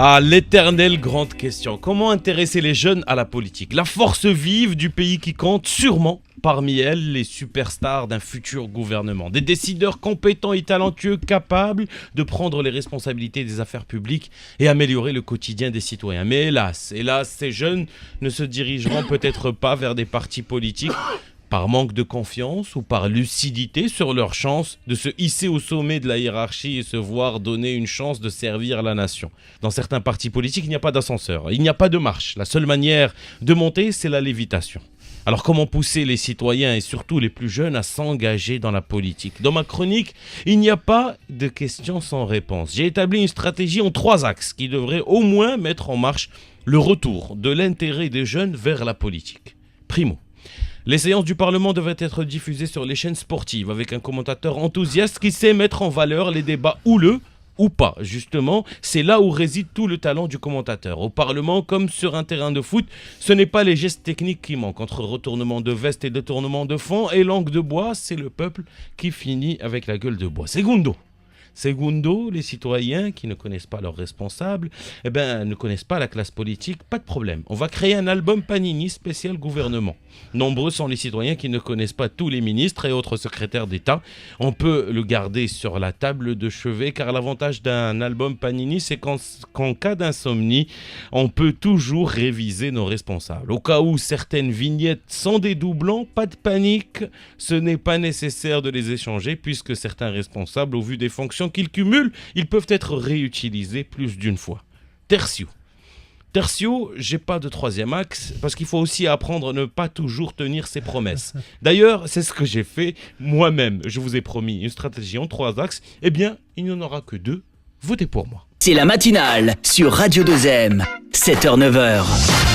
Ah, l'éternelle grande question. Comment intéresser les jeunes à la politique? La force vive du pays qui compte sûrement parmi elles les superstars d'un futur gouvernement. Des décideurs compétents et talentueux capables de prendre les responsabilités des affaires publiques et améliorer le quotidien des citoyens. Mais hélas, ces jeunes ne se dirigeront peut-être pas vers des partis politiques par manque de confiance ou par lucidité sur leur chance de se hisser au sommet de la hiérarchie et se voir donner une chance de servir la nation. Dans certains partis politiques, il n'y a pas d'ascenseur, il n'y a pas de marche. La seule manière de monter, c'est la lévitation. Alors comment pousser les citoyens et surtout les plus jeunes à s'engager dans la politique? Dans ma chronique, il n'y a pas de questions sans réponse. J'ai établi une stratégie en 3 axes qui devraient au moins mettre en marche le retour de l'intérêt des jeunes vers la politique. Primo. Les séances du Parlement devraient être diffusées sur les chaînes sportives avec un commentateur enthousiaste qui sait mettre en valeur les débats houleux ou pas. Justement, c'est là où réside tout le talent du commentateur. Au Parlement, comme sur un terrain de foot, ce n'est pas les gestes techniques qui manquent. Entre retournement de veste et détournement de fond et langue de bois, c'est le peuple qui finit avec la gueule de bois. Segundo, les citoyens qui ne connaissent pas leurs responsables, ne connaissent pas la classe politique, pas de problème. On va créer un album Panini spécial gouvernement. Nombreux sont les citoyens qui ne connaissent pas tous les ministres et autres secrétaires d'État. On peut le garder sur la table de chevet car l'avantage d'un album Panini, c'est qu'en cas d'insomnie, on peut toujours réviser nos responsables. Au cas où certaines vignettes sont des doublons, pas de panique, ce n'est pas nécessaire de les échanger puisque certains responsables, au vu des fonctions qu'ils cumulent, ils peuvent être réutilisés plus d'une fois. Tertio, j'ai pas de 3e axe parce qu'il faut aussi apprendre à ne pas toujours tenir ses promesses. D'ailleurs, c'est ce que j'ai fait moi-même. Je vous ai promis une stratégie en 3 axes. Eh bien, il n'y en aura que 2. Votez pour moi. C'est la matinale sur Radio 2M, 7h-9h.